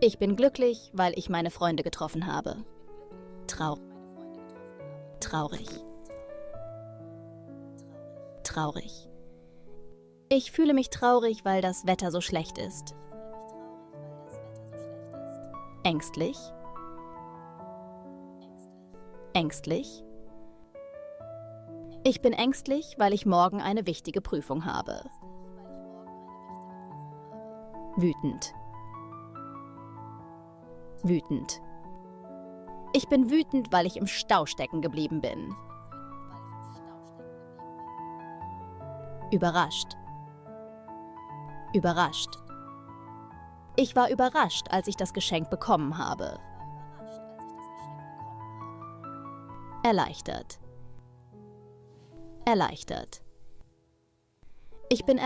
Ich bin glücklich, weil ich meine Freunde getroffen habe. Trau traurig. Traurig. Ich fühle mich traurig, weil das Wetter so schlecht ist. Ängstlich. Ängstlich. Ich bin ängstlich, weil ich morgen eine wichtige Prüfung habe. Wütend. Wütend. Ich bin wütend, weil ich im Stau stecken geblieben bin. Überrascht. Überrascht. Ich war überrascht, als ich das Geschenk bekommen habe. Erleichtert. Erleichtert. Ich bin